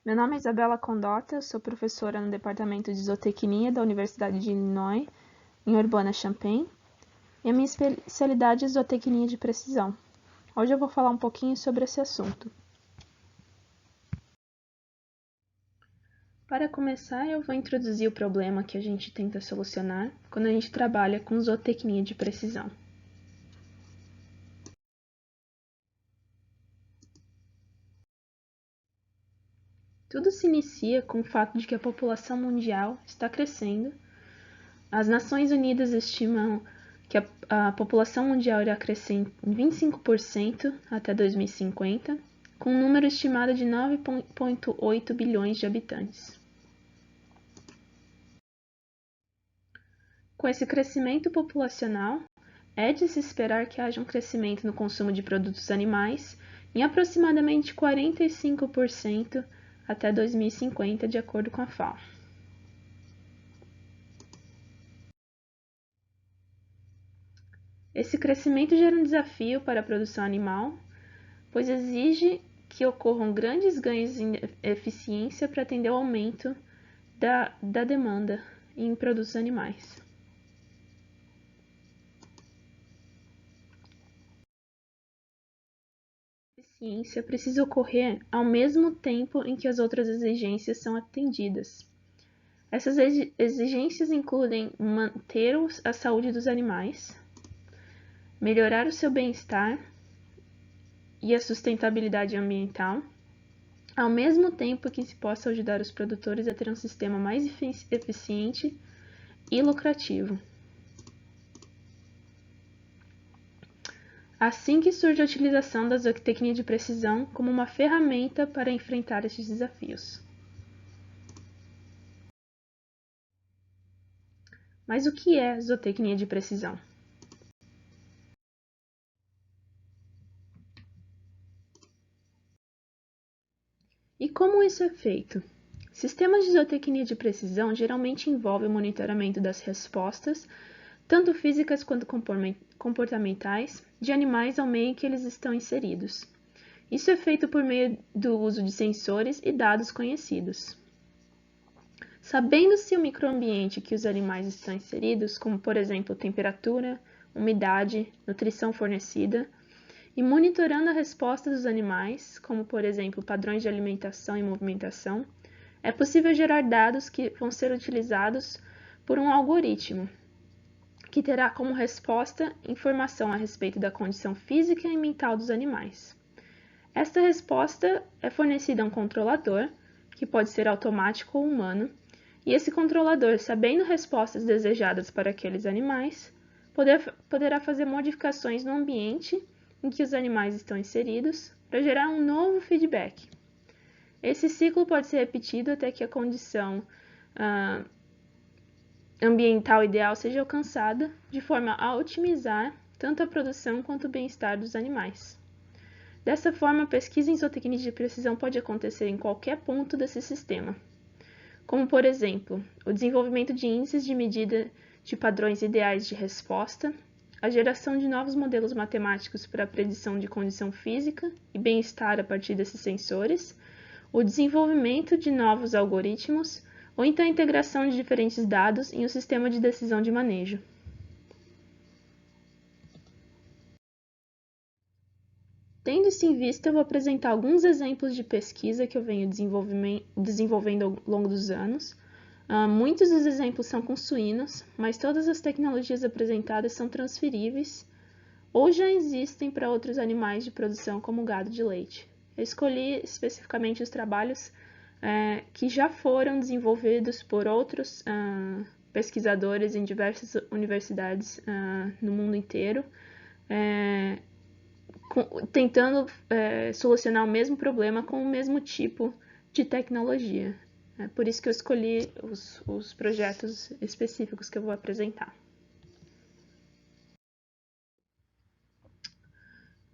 Meu nome é Isabela Condota, eu sou professora no Departamento de Zootecnia da Universidade de Illinois, em Urbana-Champaign, e a minha especialidade é zootecnia de precisão. Hoje eu vou falar um pouquinho sobre esse assunto. Para começar, eu vou introduzir o problema que a gente tenta solucionar quando a gente trabalha com zootecnia de precisão. Tudo se inicia com o fato de que a população mundial está crescendo. As Nações Unidas estimam que a população mundial irá crescer em 25% até 2050, com um número estimado de 9,8 bilhões de habitantes. Com esse crescimento populacional, é de se esperar que haja um crescimento no consumo de produtos animais em aproximadamente 45% até 2050, de acordo com a FAO. Esse crescimento gera um desafio para a produção animal, pois exige que ocorram grandes ganhos em eficiência para atender ao aumento da demanda em produtos animais. A eficiência precisa ocorrer ao mesmo tempo em que as outras exigências são atendidas. Essas exigências incluem manter a saúde dos animais, melhorar o seu bem-estar e a sustentabilidade ambiental, ao mesmo tempo que se possa ajudar os produtores a ter um sistema mais eficiente e lucrativo. Assim que surge a utilização da zootecnia de precisão como uma ferramenta para enfrentar estes desafios. Mas o que é zootecnia de precisão? E como isso é feito? Sistemas de zootecnia de precisão geralmente envolvem o monitoramento das respostas, tanto físicas quanto comportamentais, de animais ao meio em que eles estão inseridos. Isso é feito por meio do uso de sensores e dados conhecidos. Sabendo-se o microambiente que os animais estão inseridos, como por exemplo temperatura, umidade, nutrição fornecida, e monitorando a resposta dos animais, como por exemplo padrões de alimentação e movimentação, é possível gerar dados que vão ser utilizados por um algoritmo, que terá como resposta informação a respeito da condição física e mental dos animais. Esta resposta é fornecida a um controlador, que pode ser automático ou humano, e esse controlador, sabendo respostas desejadas para aqueles animais, poderá fazer modificações no ambiente em que os animais estão inseridos para gerar um novo feedback. Esse ciclo pode ser repetido até que a condição ambiental ideal seja alcançada, de forma a otimizar tanto a produção quanto o bem-estar dos animais. Dessa forma, a pesquisa em zootecnia de precisão pode acontecer em qualquer ponto desse sistema, como, por exemplo, o desenvolvimento de índices de medida de padrões ideais de resposta, a geração de novos modelos matemáticos para a predição de condição física e bem-estar a partir desses sensores, o desenvolvimento de novos algoritmos, ou então a integração de diferentes dados em um sistema de decisão de manejo. Tendo isso em vista, eu vou apresentar alguns exemplos de pesquisa que eu venho desenvolvendo ao longo dos anos. Muitos dos exemplos são com suínos, mas todas as tecnologias apresentadas são transferíveis ou já existem para outros animais de produção, como gado de leite. Eu escolhi especificamente os trabalhos que já foram desenvolvidos por outros pesquisadores em diversas universidades no mundo inteiro, tentando solucionar o mesmo problema com o mesmo tipo de tecnologia. É por isso que eu escolhi os projetos específicos que eu vou apresentar.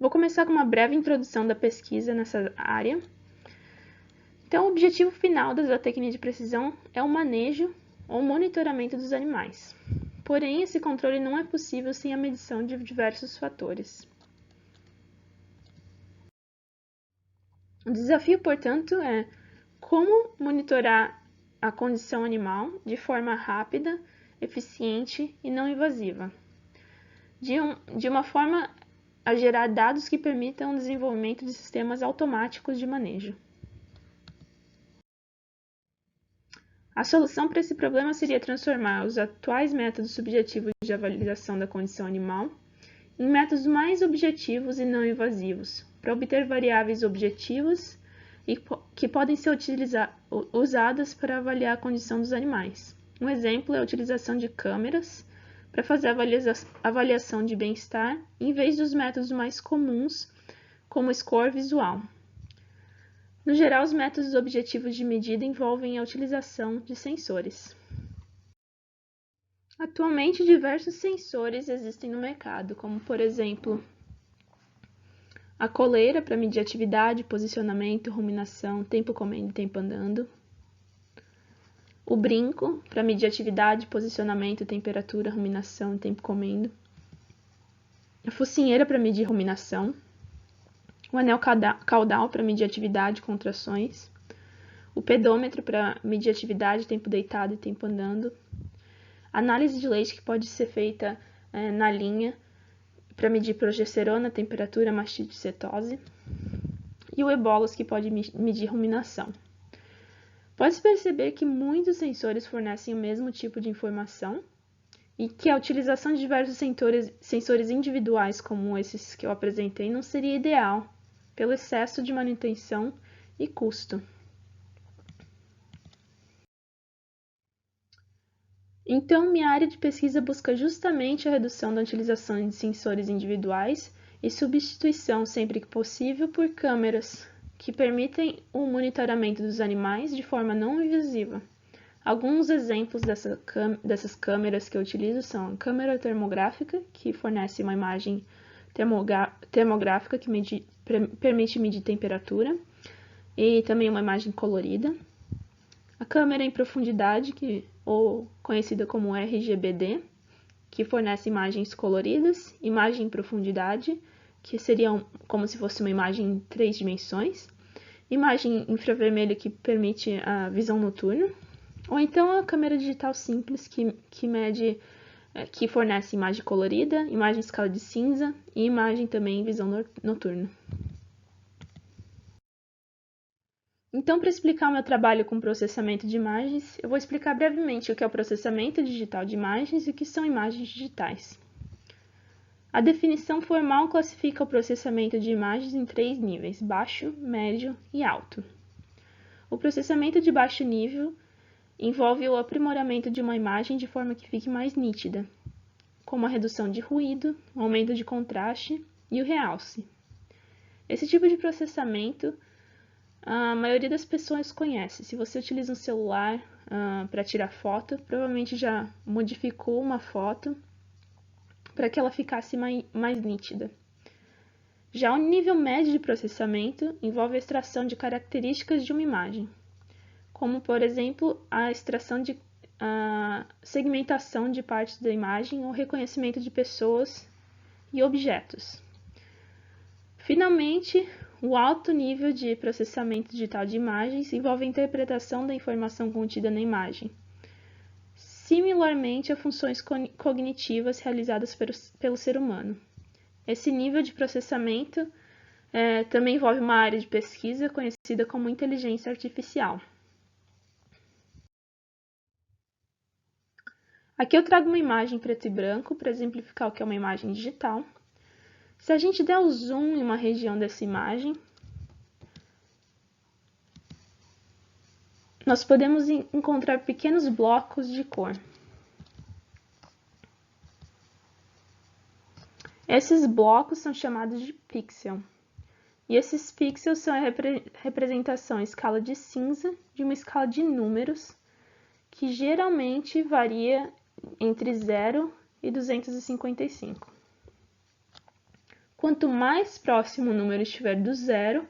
Vou começar com uma breve introdução da pesquisa nessa área. Então, o objetivo final da zootecnia de precisão é o manejo ou monitoramento dos animais. Porém, esse controle não é possível sem a medição de diversos fatores. O desafio, portanto, é Como monitorar a condição animal de forma rápida, eficiente e não invasiva, de uma forma a gerar dados que permitam o desenvolvimento de sistemas automáticos de manejo. A solução para esse problema seria transformar os atuais métodos subjetivos de avaliação da condição animal em métodos mais objetivos e não invasivos, para obter variáveis objetivas e que podem ser usadas para avaliar a condição dos animais. Um exemplo é a utilização de câmeras para fazer a avaliação de bem-estar, em vez dos métodos mais comuns, como o score visual. No geral, os métodos objetivos de medida envolvem a utilização de sensores. Atualmente, diversos sensores existem no mercado, como, por exemplo, a coleira para medir atividade, posicionamento, ruminação, tempo comendo e tempo andando. O brinco para medir atividade, posicionamento, temperatura, ruminação e tempo comendo. A focinheira para medir ruminação. O anel caudal para medir atividade, contrações. O pedômetro para medir atividade, tempo deitado e tempo andando. Análise de leite que pode ser feita na linha para medir progesterona, temperatura, mastite e cetose. E o ebolos que pode medir ruminação. Pode-se perceber que muitos sensores fornecem o mesmo tipo de informação e que a utilização de diversos sensores individuais como esses que eu apresentei não seria ideal, pelo excesso de manutenção e custo. Então, minha área de pesquisa busca justamente a redução da utilização de sensores individuais e substituição, sempre que possível, por câmeras, que permitem o monitoramento dos animais de forma não invasiva. Alguns exemplos dessas câmeras que eu utilizo são a câmera termográfica, que fornece uma imagem termográfica que permite medir temperatura, e também uma imagem colorida. A câmera em profundidade, ou conhecida como RGBD, que fornece imagens coloridas, imagem em profundidade, que seria como se fosse uma imagem em 3 dimensões, imagem infravermelho que permite a visão noturna, ou então a câmera digital simples que fornece imagem colorida, imagem em escala de cinza e imagem também em visão noturna. Então, para explicar o meu trabalho com processamento de imagens, eu vou explicar brevemente o que é o processamento digital de imagens e o que são imagens digitais. A definição formal classifica o processamento de imagens em 3 níveis: baixo, médio e alto. O processamento de baixo nível envolve o aprimoramento de uma imagem de forma que fique mais nítida, como a redução de ruído, o aumento de contraste e o realce. Esse tipo de processamento a maioria das pessoas conhece. Se você utiliza um celular para tirar foto, provavelmente já modificou uma foto para que ela ficasse mais nítida. Já o nível médio de processamento envolve a extração de características de uma imagem, como, por exemplo, a extração de segmentação de partes da imagem ou reconhecimento de pessoas e objetos. Finalmente, o alto nível de processamento digital de imagens envolve a interpretação da informação contida na imagem, similarmente a funções cognitivas realizadas pelo ser humano. Esse nível de processamento também envolve uma área de pesquisa conhecida como inteligência artificial. Aqui eu trago uma imagem preto e branco para exemplificar o que é uma imagem digital. Se a gente der o zoom em uma região dessa imagem, nós podemos encontrar pequenos blocos de cor. Esses blocos são chamados de pixel. E esses pixels são a representação em escala de cinza de uma escala de números, que geralmente varia entre 0 e 255. Quanto mais próximo o número estiver do zero,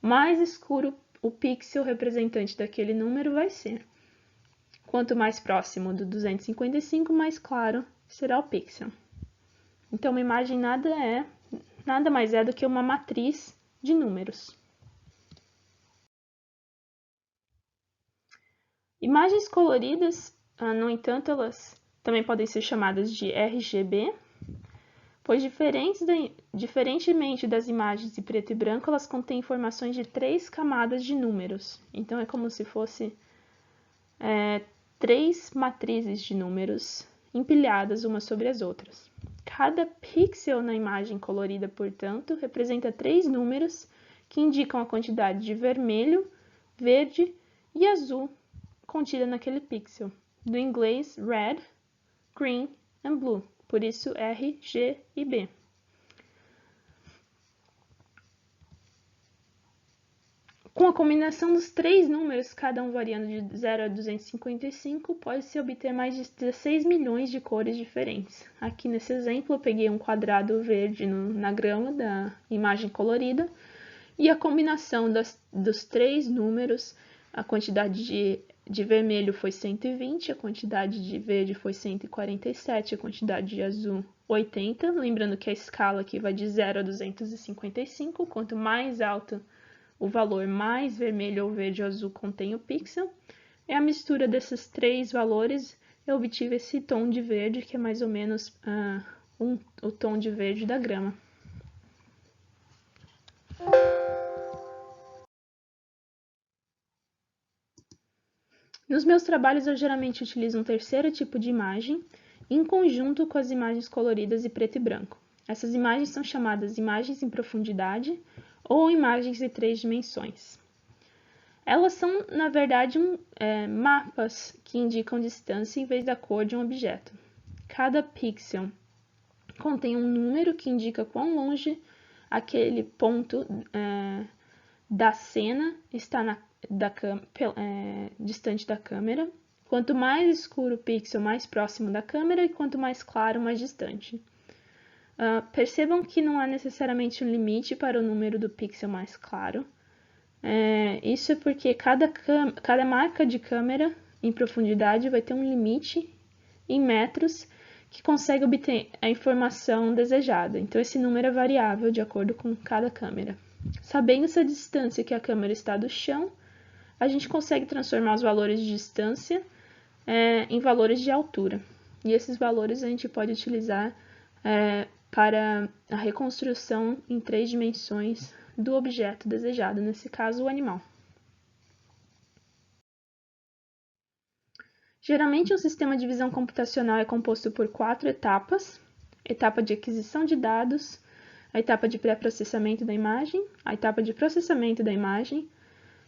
mais escuro o pixel representante daquele número vai ser. Quanto mais próximo do 255, mais claro será o pixel. Então, uma imagem nada mais é do que uma matriz de números. Imagens coloridas, no entanto, elas também podem ser chamadas de RGB, pois diferentemente das imagens em preto e branco, elas contêm informações de 3 camadas de números. Então, é como se fosse 3 matrizes de números empilhadas umas sobre as outras. Cada pixel na imagem colorida, portanto, representa 3 números que indicam a quantidade de vermelho, verde e azul contida naquele pixel, do inglês red, green and blue, por isso R, G e B. Com a combinação dos 3 números, cada um variando de 0 a 255, pode-se obter mais de 16 milhões de cores diferentes. Aqui nesse exemplo eu peguei um quadrado verde na grama da imagem colorida e a combinação dos 3 números, a quantidade de vermelho foi 120, a quantidade de verde foi 147, a quantidade de azul 80. Lembrando que a escala aqui vai de 0 a 255, quanto mais alto o valor, mais vermelho ou verde ou azul contém o pixel. É a mistura desses 3 valores, eu obtive esse tom de verde, que é mais ou menos o tom de verde da grama. Nos meus trabalhos, eu geralmente utilizo um terceiro tipo de imagem, em conjunto com as imagens coloridas e preto e branco. Essas imagens são chamadas imagens em profundidade ou imagens em 3 dimensões. Elas são, na verdade, mapas que indicam distância em vez da cor de um objeto. Cada pixel contém um número que indica quão longe aquele ponto da cena está distante da câmera. Quanto mais escuro o pixel, mais próximo da câmera, e quanto mais claro, mais distante. Percebam que não há necessariamente um limite para o número do pixel mais claro. Isso é porque cada marca de câmera em profundidade vai ter um limite em metros que consegue obter a informação desejada. Então, esse número é variável de acordo com cada câmera. Sabendo essa distância que a câmera está do chão, a gente consegue transformar os valores de distância em valores de altura. E esses valores a gente pode utilizar para a reconstrução em 3 dimensões do objeto desejado, nesse caso, o animal. Geralmente, um sistema de visão computacional é composto por 4 etapas: etapa de aquisição de dados, a etapa de pré-processamento da imagem, a etapa de processamento da imagem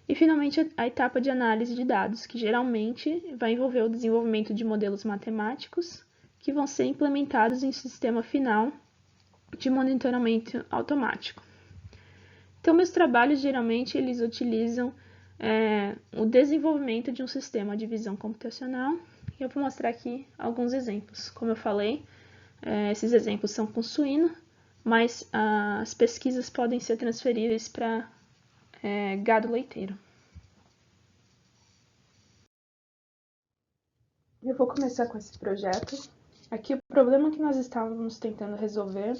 e, finalmente, a etapa de análise de dados, que geralmente vai envolver o desenvolvimento de modelos matemáticos que vão ser implementados em sistema final de monitoramento automático. Então, meus trabalhos, geralmente, eles utilizam o desenvolvimento de um sistema de visão computacional. E eu vou mostrar aqui alguns exemplos. Como eu falei, esses exemplos são com suíno, mas as pesquisas podem ser transferíveis para gado leiteiro. Eu vou começar com esse projeto. Aqui o problema que nós estávamos tentando resolver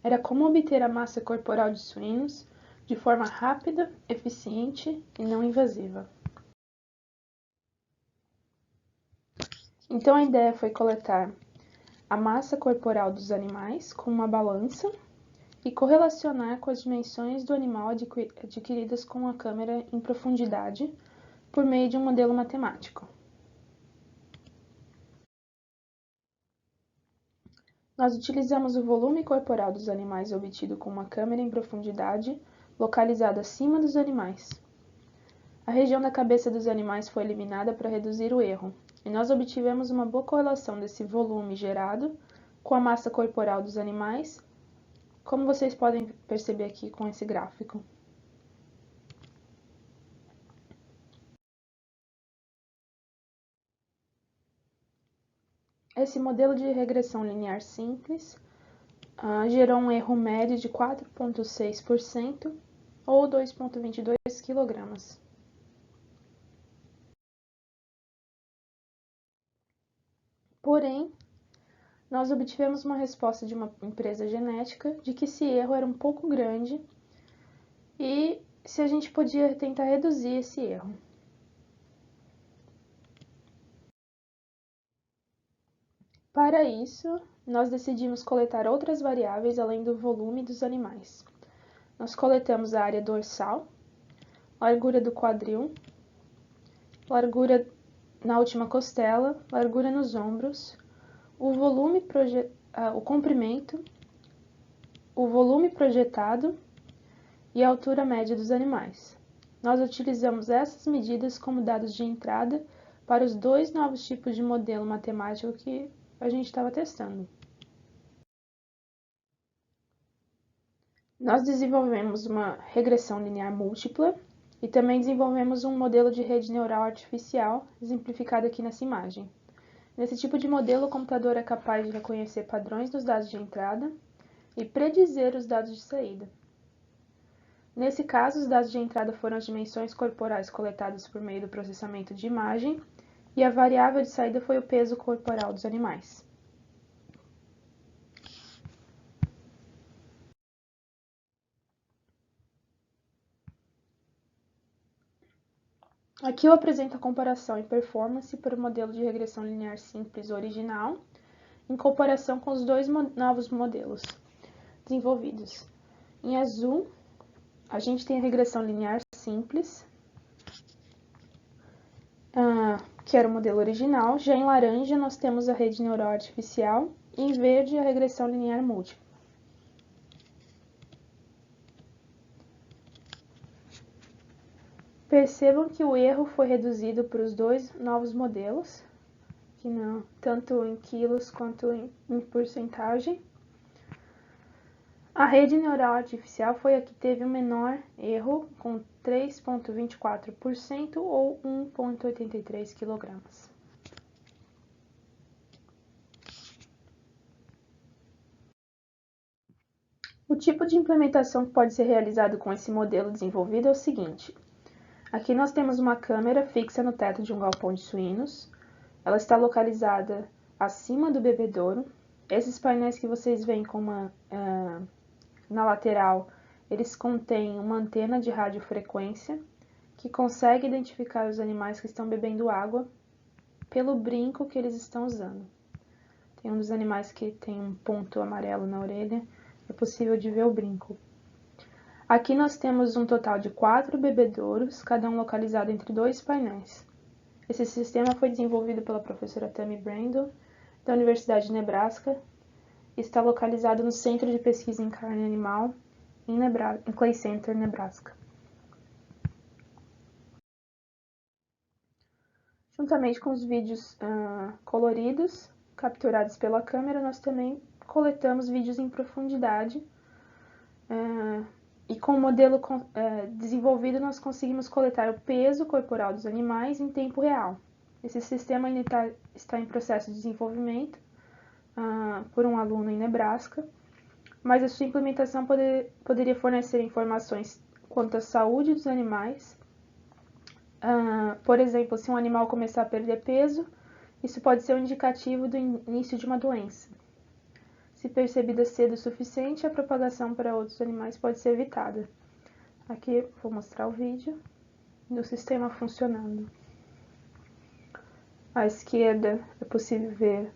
era como obter a massa corporal de suínos de forma rápida, eficiente e não invasiva. Então a ideia foi coletar a massa corporal dos animais com uma balança e correlacionar com as dimensões do animal adquiridas com a câmera em profundidade por meio de um modelo matemático. Nós utilizamos o volume corporal dos animais obtido com uma câmera em profundidade localizada acima dos animais. A região da cabeça dos animais foi eliminada para reduzir o erro, e nós obtivemos uma boa correlação desse volume gerado com a massa corporal dos animais, como vocês podem perceber aqui com esse gráfico. Esse modelo de regressão linear simples gerou um erro médio de 4,6% ou 2,22 kg. Porém, nós obtivemos uma resposta de uma empresa genética de que esse erro era um pouco grande e se a gente podia tentar reduzir esse erro. Para isso, nós decidimos coletar outras variáveis além do volume dos animais. Nós coletamos a área dorsal, largura do quadril, largura na última costela, largura nos ombros, o comprimento, o volume projetado e a altura média dos animais. Nós utilizamos essas medidas como dados de entrada para os dois novos tipos de modelo matemático que a gente estava testando. Nós desenvolvemos uma regressão linear múltipla e também desenvolvemos um modelo de rede neural artificial, exemplificado aqui nessa imagem. Nesse tipo de modelo, o computador é capaz de reconhecer padrões nos dados de entrada e predizer os dados de saída. Nesse caso, os dados de entrada foram as dimensões corporais coletadas por meio do processamento de imagem e a variável de saída foi o peso corporal dos animais. Aqui eu apresento a comparação em performance para o modelo de regressão linear simples original, em comparação com os dois novos modelos desenvolvidos. Em azul, a gente tem a regressão linear simples, que era o modelo original. Já em laranja, nós temos a rede neural artificial e em verde, a regressão linear múltipla. Percebam que o erro foi reduzido para os dois novos modelos, que não, tanto em quilos quanto em porcentagem. A rede neural artificial foi a que teve o menor erro, com 3,24% ou 1,83 kg. O tipo de implementação que pode ser realizado com esse modelo desenvolvido é o seguinte. Aqui nós temos uma câmera fixa no teto de um galpão de suínos. Ela está localizada acima do bebedouro. Esses painéis que vocês veem na lateral, eles contêm uma antena de radiofrequência que consegue identificar os animais que estão bebendo água pelo brinco que eles estão usando. Tem um dos animais que tem um ponto amarelo na orelha, é possível de ver o brinco. Aqui nós temos um total de 4 bebedouros, cada um localizado entre 2 painéis. Esse sistema foi desenvolvido pela professora Tammy Brando, da Universidade de Nebraska, e está localizado no Centro de Pesquisa em Carne Animal, em Clay Center, Nebraska. Juntamente com os vídeos coloridos, capturados pela câmera, nós também coletamos vídeos em profundidade, e com o modelo desenvolvido, nós conseguimos coletar o peso corporal dos animais em tempo real. Esse sistema ainda está em processo de desenvolvimento por um aluno em Nebraska, mas a sua implementação poderia fornecer informações quanto à saúde dos animais. Por exemplo, se um animal começar a perder peso, isso pode ser um indicativo do início de uma doença. Se percebida cedo o suficiente, a propagação para outros animais pode ser evitada. Aqui vou mostrar o vídeo do sistema funcionando. À esquerda é possível ver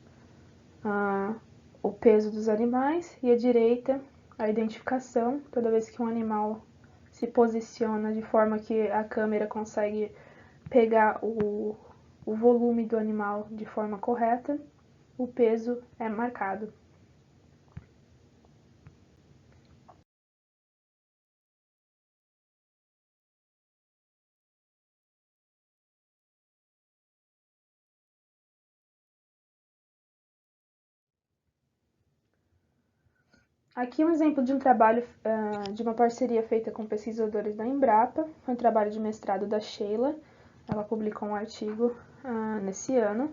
o peso dos animais e à direita a identificação. Toda vez que um animal se posiciona de forma que a câmera consegue pegar o volume do animal de forma correta, o peso é marcado. Aqui um exemplo de um trabalho, de uma parceria feita com pesquisadores da Embrapa. Foi um trabalho de mestrado da Sheila. Ela publicou um artigo nesse ano.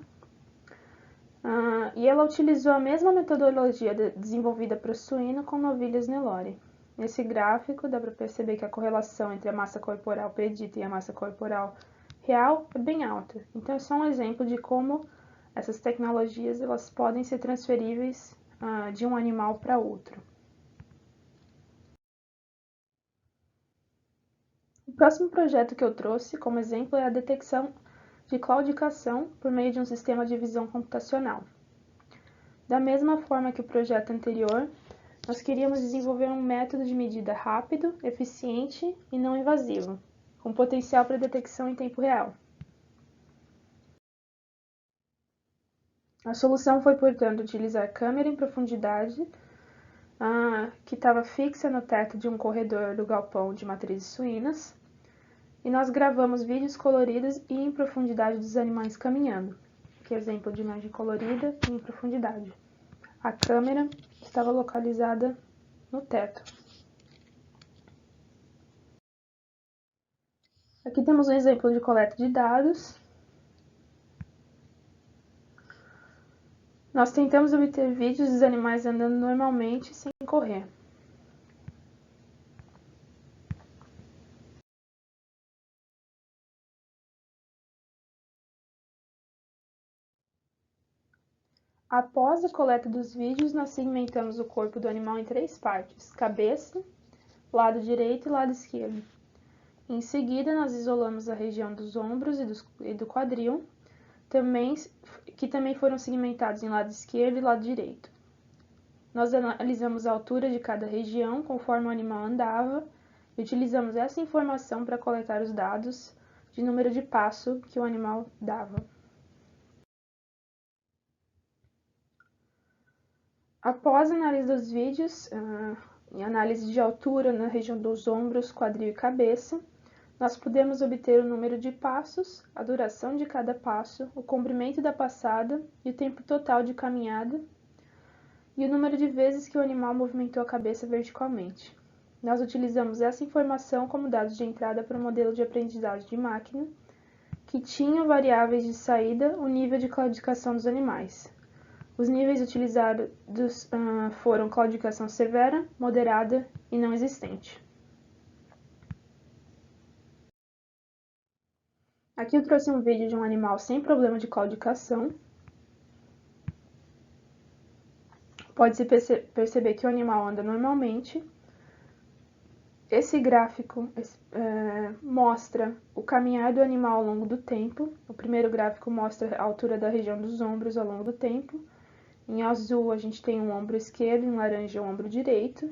E ela utilizou a mesma metodologia desenvolvida para o suíno com novilhas Nelore. Nesse gráfico dá para perceber que a correlação entre a massa corporal predita e a massa corporal real é bem alta. Então é só um exemplo de como essas tecnologias elas podem ser transferíveis de um animal para outro. O próximo projeto que eu trouxe como exemplo é a detecção de claudicação por meio de um sistema de visão computacional. Da mesma forma que o projeto anterior, nós queríamos desenvolver um método de medida rápido, eficiente e não invasivo, com potencial para detecção em tempo real. A solução foi, portanto, utilizar câmera em profundidade que estava fixa no teto de um corredor do galpão de matrizes suínas, e nós gravamos vídeos coloridos e em profundidade dos animais caminhando, que é exemplo de imagem colorida e em profundidade. A câmera estava localizada no teto. Aqui temos um exemplo de coleta de dados. Nós tentamos obter vídeos dos animais andando normalmente sem correr. Após a coleta dos vídeos, nós segmentamos o corpo do animal em 3 partes: cabeça, lado direito e lado esquerdo. Em seguida, nós isolamos a região dos ombros e do quadril, que também foram segmentados em lado esquerdo e lado direito. Nós analisamos a altura de cada região conforme o animal andava e utilizamos essa informação para coletar os dados de número de passo que o animal dava. Após a análise dos vídeos e análise de altura na região dos ombros, quadril e cabeça, nós podemos obter o número de passos, a duração de cada passo, o comprimento da passada e o tempo total de caminhada e o número de vezes que o animal movimentou a cabeça verticalmente. Nós utilizamos essa informação como dados de entrada para o modelo de aprendizagem de máquina, que tinha variáveis de saída o nível de claudicação dos animais. Os níveis utilizados foram claudicação severa, moderada e não existente. Aqui eu trouxe um vídeo de um animal sem problema de claudicação. Pode-se perceber que o animal anda normalmente. Esse gráfico mostra o caminhar do animal ao longo do tempo. O primeiro gráfico mostra a altura da região dos ombros ao longo do tempo. Em azul a gente tem um ombro esquerdo, em laranja o ombro direito.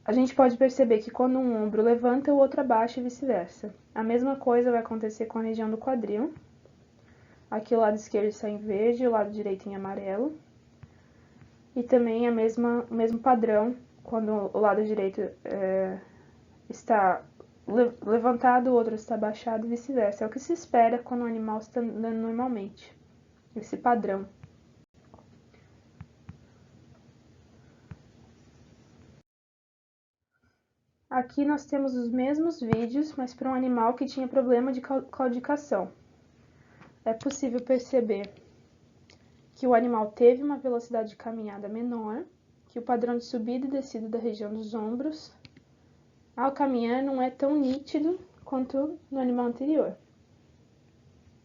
A gente pode perceber que quando um ombro levanta, o outro abaixa e vice-versa. A mesma coisa vai acontecer com a região do quadril. Aqui o lado esquerdo está em verde e o lado direito em amarelo. E também o mesmo padrão quando o lado direito está levantado, o outro está abaixado e vice-versa. É o que se espera quando o animal está andando normalmente. Esse padrão. Aqui nós temos os mesmos vídeos, mas para um animal que tinha problema de claudicação. É possível perceber que o animal teve uma velocidade de caminhada menor, que o padrão de subida e descida da região dos ombros ao caminhar não é tão nítido quanto no animal anterior.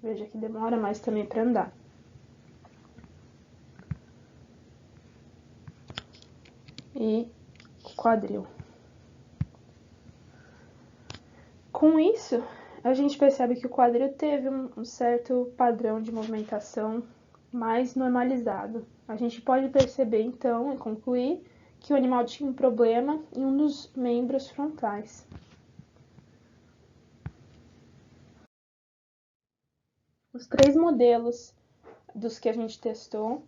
Veja que demora mais também para andar. E o quadril. Com isso, a gente percebe que o quadril teve um certo padrão de movimentação mais normalizado. A gente pode perceber, então, e concluir que o animal tinha um problema em um dos membros frontais. Os 3 modelos dos que a gente testou,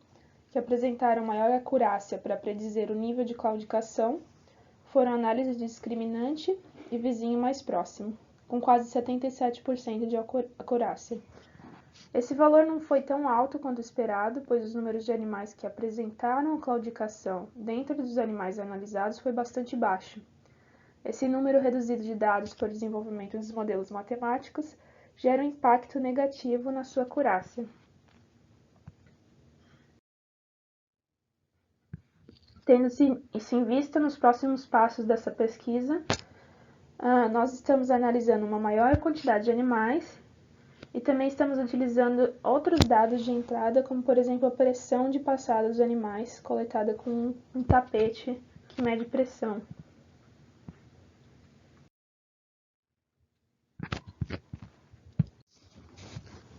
que apresentaram maior acurácia para predizer o nível de claudicação, foram análise de discriminante e vizinho mais próximo, com quase 77% de acurácia. Esse valor não foi tão alto quanto esperado, pois os números de animais que apresentaram claudicação dentro dos animais analisados foi bastante baixo. Esse número reduzido de dados por desenvolvimento dos modelos matemáticos gera um impacto negativo na sua acurácia. Tendo-se isso em vista, nos próximos passos dessa pesquisa, nós estamos analisando uma maior quantidade de animais e também estamos utilizando outros dados de entrada, como por exemplo a pressão de passada dos animais, coletada com um tapete que mede pressão.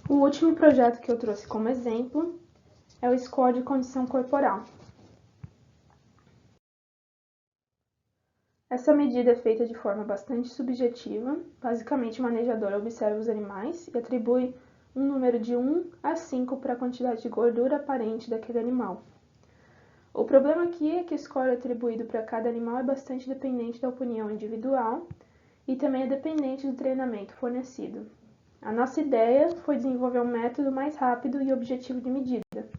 O último projeto que eu trouxe como exemplo é o score de condição corporal. Essa medida é feita de forma bastante subjetiva. Basicamente, o manejador observa os animais e atribui um número de 1 a 5 para a quantidade de gordura aparente daquele animal. O problema aqui é que o score atribuído para cada animal é bastante dependente da opinião individual e também é dependente do treinamento fornecido. A nossa ideia foi desenvolver um método mais rápido e objetivo de medida.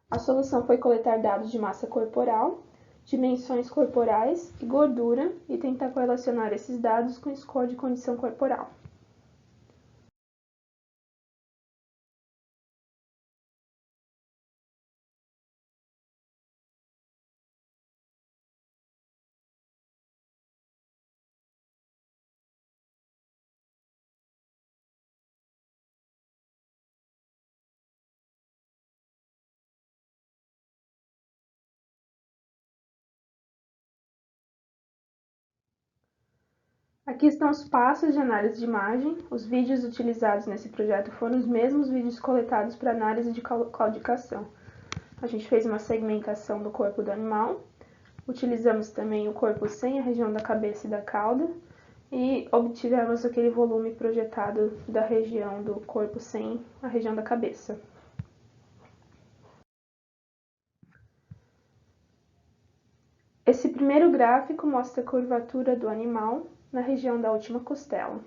A solução foi coletar dados de massa corporal, dimensões corporais e gordura e tentar correlacionar esses dados com o score de condição corporal. Aqui estão os passos de análise de imagem. Os vídeos utilizados nesse projeto foram os mesmos vídeos coletados para análise de claudicação. A gente fez uma segmentação do corpo do animal, utilizamos também o corpo sem a região da cabeça e da cauda e obtivemos aquele volume projetado da região do corpo sem a região da cabeça. Esse primeiro gráfico mostra a curvatura do animal na região da última costela.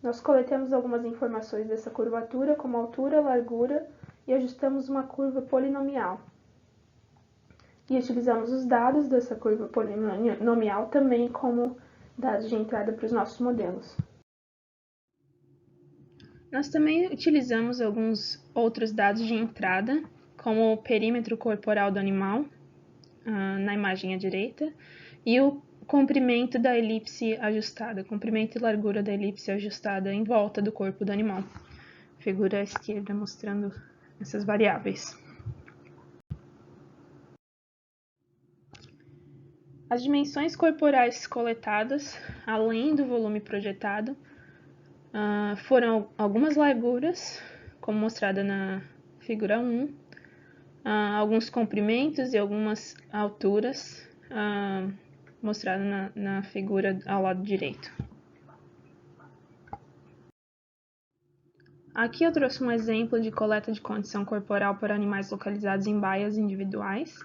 Nós coletamos algumas informações dessa curvatura, como altura, largura, e ajustamos uma curva polinomial. E utilizamos os dados dessa curva polinomial também como dados de entrada para os nossos modelos. Nós também utilizamos alguns outros dados de entrada, como o perímetro corporal do animal, na imagem à direita, e o comprimento da elipse ajustada, comprimento e largura da elipse ajustada em volta do corpo do animal. Figura à esquerda mostrando essas variáveis. As dimensões corporais coletadas, além do volume projetado, foram algumas larguras, como mostrada na figura 1, alguns comprimentos e algumas alturas, mostrada na figura ao lado direito. Aqui eu trouxe um exemplo de coleta de condição corporal para animais localizados em baias individuais.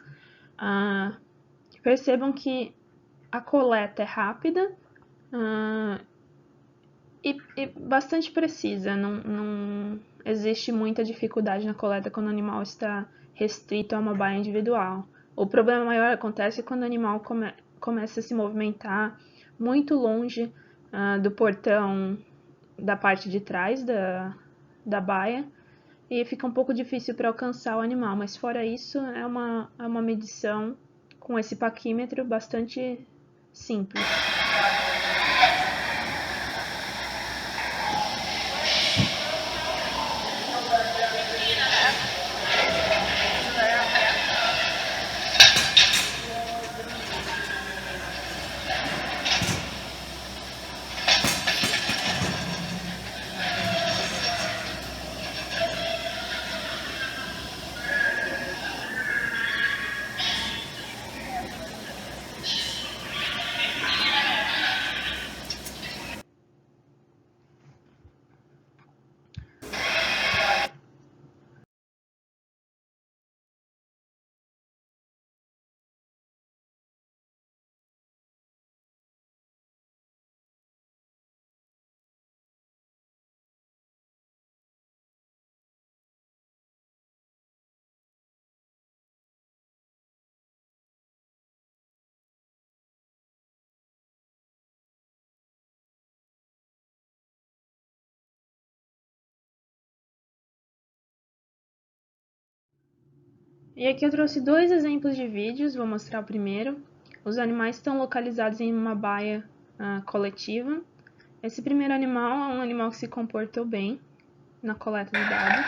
Percebam que a coleta é rápida e bastante precisa. Não existe muita dificuldade na coleta quando o animal está restrito a uma baia individual. O problema maior acontece quando o animal começa a se movimentar muito longe do portão da parte de trás da baia e fica um pouco difícil para alcançar o animal, mas fora isso é uma medição com esse paquímetro bastante simples. E aqui eu trouxe dois exemplos de vídeos, vou mostrar o primeiro. Os animais estão localizados em uma baia coletiva. Esse primeiro animal é um animal que se comportou bem na coleta de dados.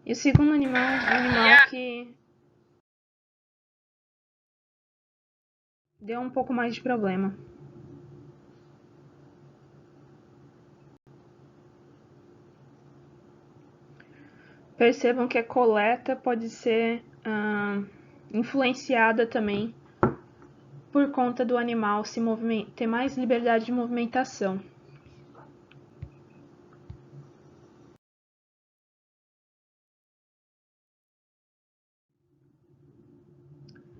E o segundo animal é um animal que deu um pouco mais de problema. Percebam que a coleta pode ser influenciada também por conta do animal ter mais liberdade de movimentação.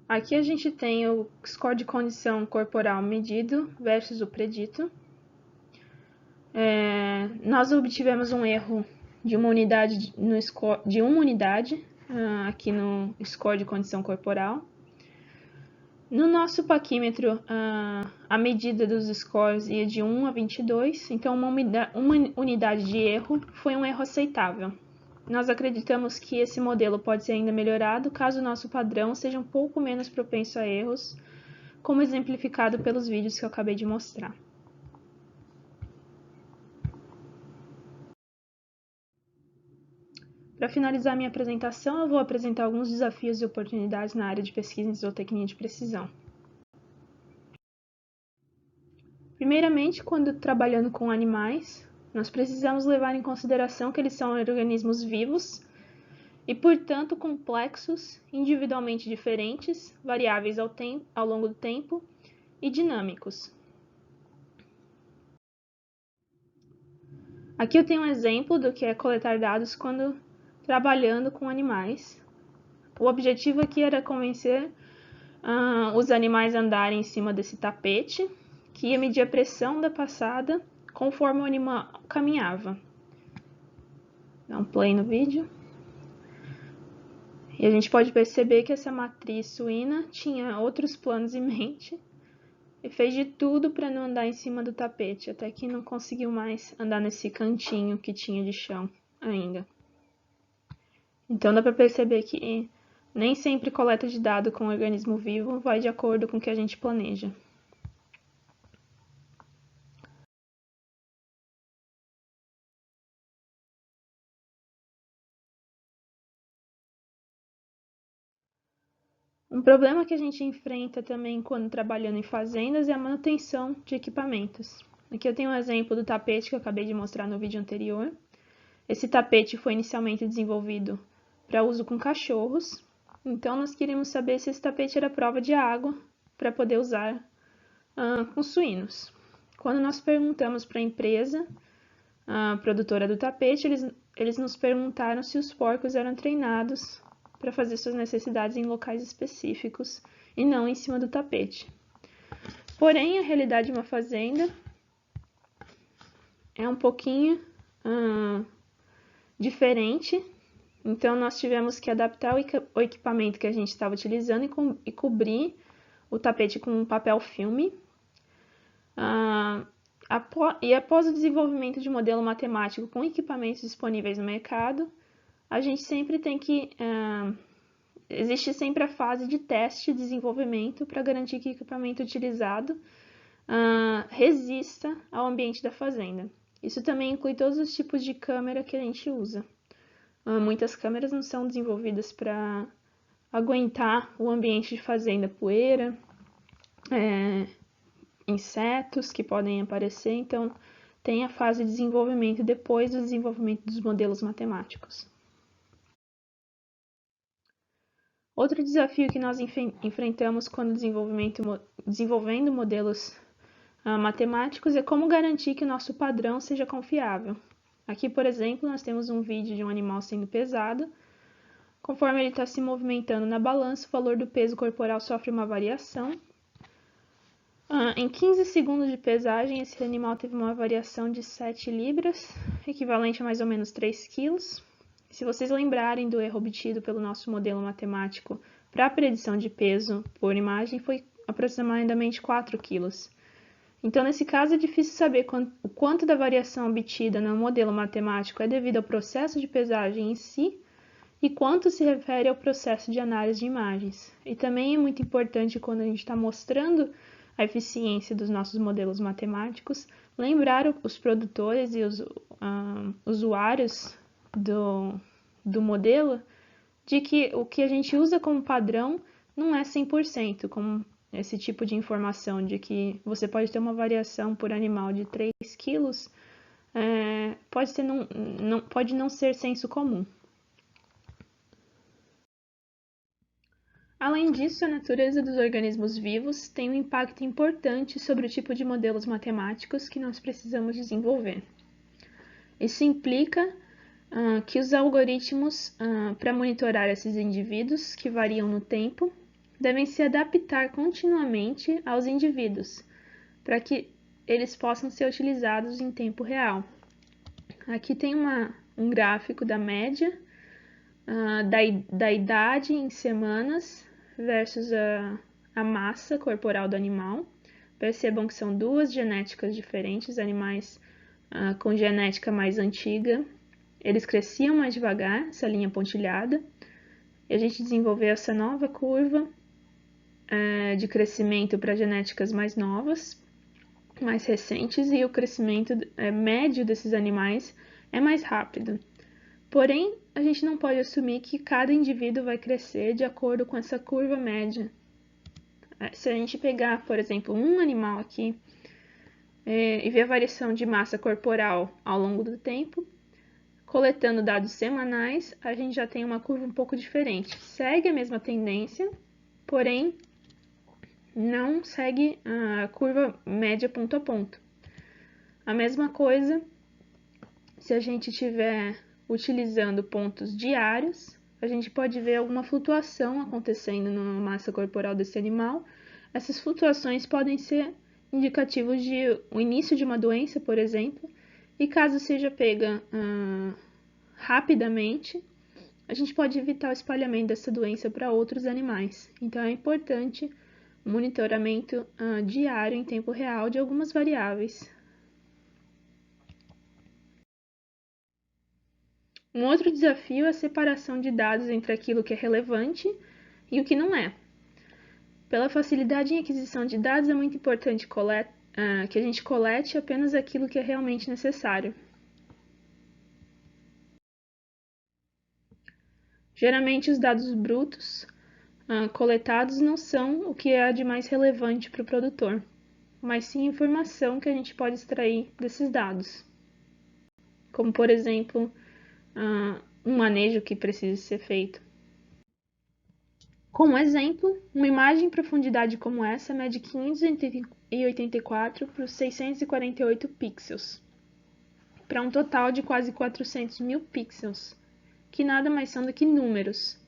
Aqui a gente tem o score de condição corporal medido versus o predito. Nós obtivemos um erro de uma unidade aqui no score de condição corporal. No nosso paquímetro, a medida dos scores ia de 1 a 22, então uma unidade de erro foi um erro aceitável. Nós acreditamos que esse modelo pode ser ainda melhorado caso o nosso padrão seja um pouco menos propenso a erros, como exemplificado pelos vídeos que eu acabei de mostrar. Para finalizar minha apresentação, eu vou apresentar alguns desafios e oportunidades na área de pesquisa em zootecnia de precisão. Primeiramente, quando trabalhando com animais, nós precisamos levar em consideração que eles são organismos vivos e, portanto, complexos, individualmente diferentes, variáveis ao longo do tempo e dinâmicos. Aqui eu tenho um exemplo do que é coletar dados quando trabalhando com animais. O objetivo aqui era convencer os animais a andarem em cima desse tapete, que ia medir a pressão da passada conforme o animal caminhava. Dá um play no vídeo. E a gente pode perceber que essa matriz suína tinha outros planos em mente e fez de tudo para não andar em cima do tapete, até que não conseguiu mais andar nesse cantinho que tinha de chão ainda. Então dá para perceber que nem sempre coleta de dado com organismo vivo vai de acordo com o que a gente planeja. Um problema que a gente enfrenta também quando trabalhando em fazendas é a manutenção de equipamentos. Aqui eu tenho um exemplo do tapete que eu acabei de mostrar no vídeo anterior. Esse tapete foi inicialmente desenvolvido para uso com cachorros, então nós queríamos saber se esse tapete era prova de água para poder usar com suínos. Quando nós perguntamos para a empresa, a produtora do tapete, eles nos perguntaram se os porcos eram treinados para fazer suas necessidades em locais específicos e não em cima do tapete. Porém, a realidade de uma fazenda é um pouquinho diferente, então nós tivemos que adaptar o equipamento que a gente estava utilizando e cobrir o tapete com um papel filme. E após o desenvolvimento de modelo matemático com equipamentos disponíveis no mercado, a gente sempre tem que... existe sempre a fase de teste e desenvolvimento para garantir que o equipamento utilizado resista ao ambiente da fazenda. Isso também inclui todos os tipos de câmera que a gente usa. Muitas câmeras não são desenvolvidas para aguentar o ambiente de fazenda, poeira, insetos que podem aparecer, então tem a fase de desenvolvimento depois do desenvolvimento dos modelos matemáticos. Outro desafio que nós enfrentamos quando desenvolvendo modelos matemáticos é como garantir que o nosso padrão seja confiável. Aqui, por exemplo, nós temos um vídeo de um animal sendo pesado. Conforme ele está se movimentando na balança, o valor do peso corporal sofre uma variação. Em 15 segundos de pesagem, esse animal teve uma variação de 7 libras, equivalente a mais ou menos 3 quilos. Se vocês lembrarem do erro obtido pelo nosso modelo matemático para a predição de peso por imagem, foi aproximadamente 4 quilos. Então, nesse caso, é difícil saber o quanto da variação obtida no modelo matemático é devido ao processo de pesagem em si e quanto se refere ao processo de análise de imagens. E também é muito importante, quando a gente está mostrando a eficiência dos nossos modelos matemáticos, lembrar os produtores e os usuários do modelo de que o que a gente usa como padrão não é 100%, como esse tipo de informação de que você pode ter uma variação por animal de 3 quilos, pode não ser senso comum. Além disso, a natureza dos organismos vivos tem um impacto importante sobre o tipo de modelos matemáticos que nós precisamos desenvolver. Isso implica que os algoritmos para monitorar esses indivíduos, que variam no tempo, devem se adaptar continuamente aos indivíduos, para que eles possam ser utilizados em tempo real. Aqui tem um gráfico da média da idade em semanas versus a massa corporal do animal. Percebam que são duas genéticas diferentes, animais com genética mais antiga, eles cresciam mais devagar, essa linha pontilhada, e a gente desenvolveu essa nova curva de crescimento para genéticas mais novas, mais recentes, e o crescimento médio desses animais é mais rápido. Porém, a gente não pode assumir que cada indivíduo vai crescer de acordo com essa curva média. Se a gente pegar, por exemplo, um animal aqui e ver a variação de massa corporal ao longo do tempo, coletando dados semanais, a gente já tem uma curva um pouco diferente. Segue a mesma tendência, porém não segue a curva média ponto a ponto. A mesma coisa se a gente estiver utilizando pontos diários, a gente pode ver alguma flutuação acontecendo na massa corporal desse animal. Essas flutuações podem ser indicativos de o início de uma doença, por exemplo, e caso seja pega rapidamente, a gente pode evitar o espalhamento dessa doença para outros animais. Então é importante o monitoramento diário em tempo real de algumas variáveis. Um outro desafio é a separação de dados entre aquilo que é relevante e o que não é. Pela facilidade em aquisição de dados, é muito importante que a gente colete apenas aquilo que é realmente necessário. Geralmente, os dados brutos coletados não são o que é de mais relevante para o produtor, mas sim a informação que a gente pode extrair desses dados, como, por exemplo, um manejo que precisa ser feito. Como exemplo, uma imagem em profundidade como essa mede 584 por 648 pixels, para um total de quase 400 mil pixels, que nada mais são do que números.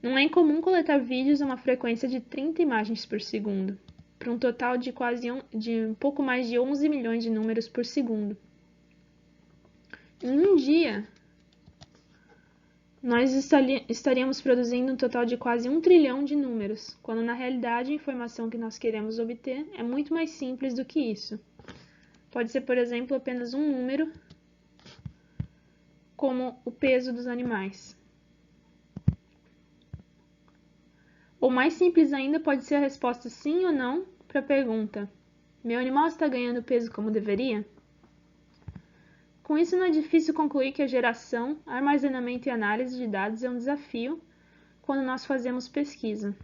Não é incomum coletar vídeos a uma frequência de 30 imagens por segundo, para um total de um pouco mais de 11 milhões de números por segundo. Em um dia, nós estaríamos produzindo um total de quase 1 trilhão de números, quando na realidade a informação que nós queremos obter é muito mais simples do que isso. Pode ser, por exemplo, apenas um número, como o peso dos animais. Ou mais simples ainda pode ser a resposta sim ou não para a pergunta: meu animal está ganhando peso como deveria? Com isso, não é difícil concluir que a geração, armazenamento e análise de dados é um desafio quando nós fazemos pesquisa,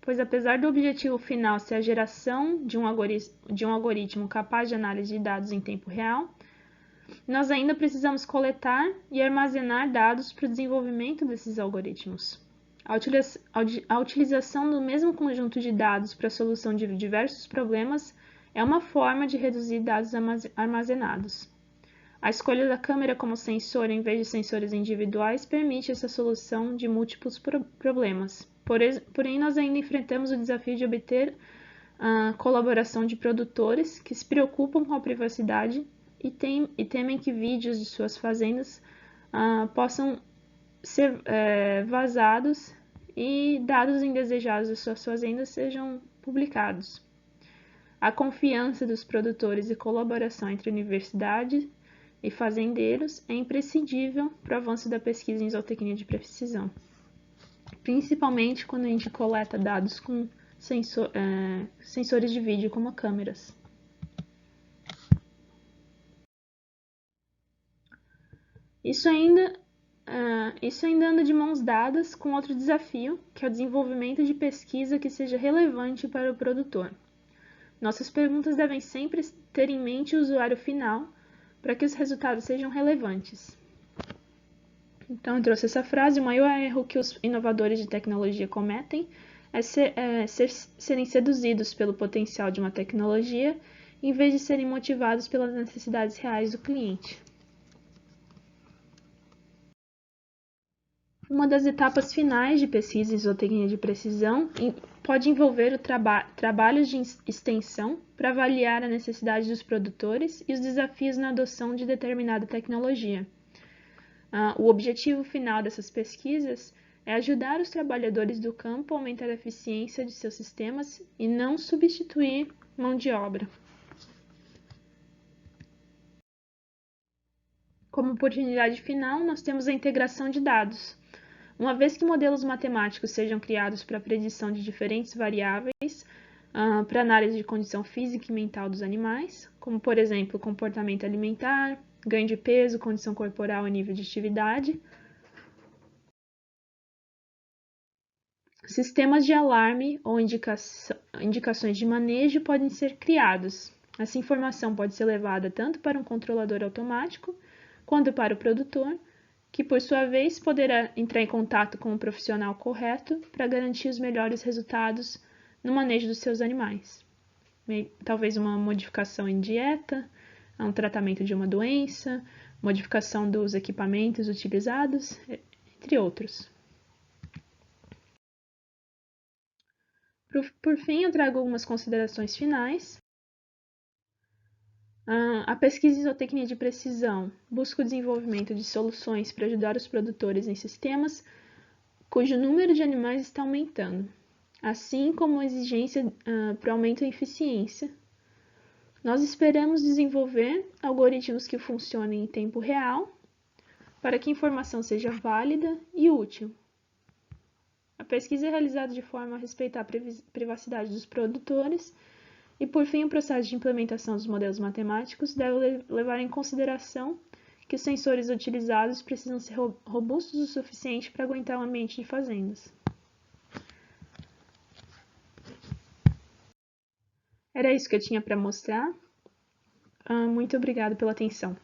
pois apesar do objetivo final ser a geração de um algoritmo capaz de análise de dados em tempo real, nós ainda precisamos coletar e armazenar dados para o desenvolvimento desses algoritmos. A utilização do mesmo conjunto de dados para a solução de diversos problemas é uma forma de reduzir dados armazenados. A escolha da câmera como sensor em vez de sensores individuais permite essa solução de múltiplos problemas. Porém, nós ainda enfrentamos o desafio de obter a colaboração de produtores que se preocupam com a privacidade e temem que vídeos de suas fazendas possam ser vazados e dados indesejados de suas fazendas sejam publicados. A confiança dos produtores e colaboração entre universidades e fazendeiros é imprescindível para o avanço da pesquisa em zootecnia de precisão, principalmente quando a gente coleta dados com sensores de vídeo como câmeras. Isso ainda anda de mãos dadas com outro desafio, que é o desenvolvimento de pesquisa que seja relevante para o produtor. Nossas perguntas devem sempre ter em mente o usuário final, para que os resultados sejam relevantes. Então, eu trouxe essa frase: o maior erro que os inovadores de tecnologia cometem é serem seduzidos pelo potencial de uma tecnologia, em vez de serem motivados pelas necessidades reais do cliente. Uma das etapas finais de pesquisa em zootecnia de precisão pode envolver trabalhos de extensão para avaliar a necessidade dos produtores e os desafios na adoção de determinada tecnologia. O objetivo final dessas pesquisas é ajudar os trabalhadores do campo a aumentar a eficiência de seus sistemas e não substituir mão de obra. Como oportunidade final, nós temos a integração de dados. Uma vez que modelos matemáticos sejam criados para a predição de diferentes variáveis, para análise de condição física e mental dos animais, como, por exemplo, comportamento alimentar, ganho de peso, condição corporal e nível de atividade, sistemas de alarme ou indicações de manejo podem ser criados. Essa informação pode ser levada tanto para um controlador automático quanto para o produtor, que por sua vez poderá entrar em contato com o profissional correto para garantir os melhores resultados no manejo dos seus animais. Talvez uma modificação em dieta, um tratamento de uma doença, modificação dos equipamentos utilizados, entre outros. Por fim, eu trago algumas considerações finais. A pesquisa em zootecnia de precisão busca o desenvolvimento de soluções para ajudar os produtores em sistemas cujo número de animais está aumentando, assim como a exigência para o aumento da eficiência. Nós esperamos desenvolver algoritmos que funcionem em tempo real para que a informação seja válida e útil. A pesquisa é realizada de forma a respeitar a privacidade dos produtores e, por fim, o processo de implementação dos modelos matemáticos deve levar em consideração que os sensores utilizados precisam ser robustos o suficiente para aguentar o ambiente de fazendas. Era isso que eu tinha para mostrar. Muito obrigada pela atenção.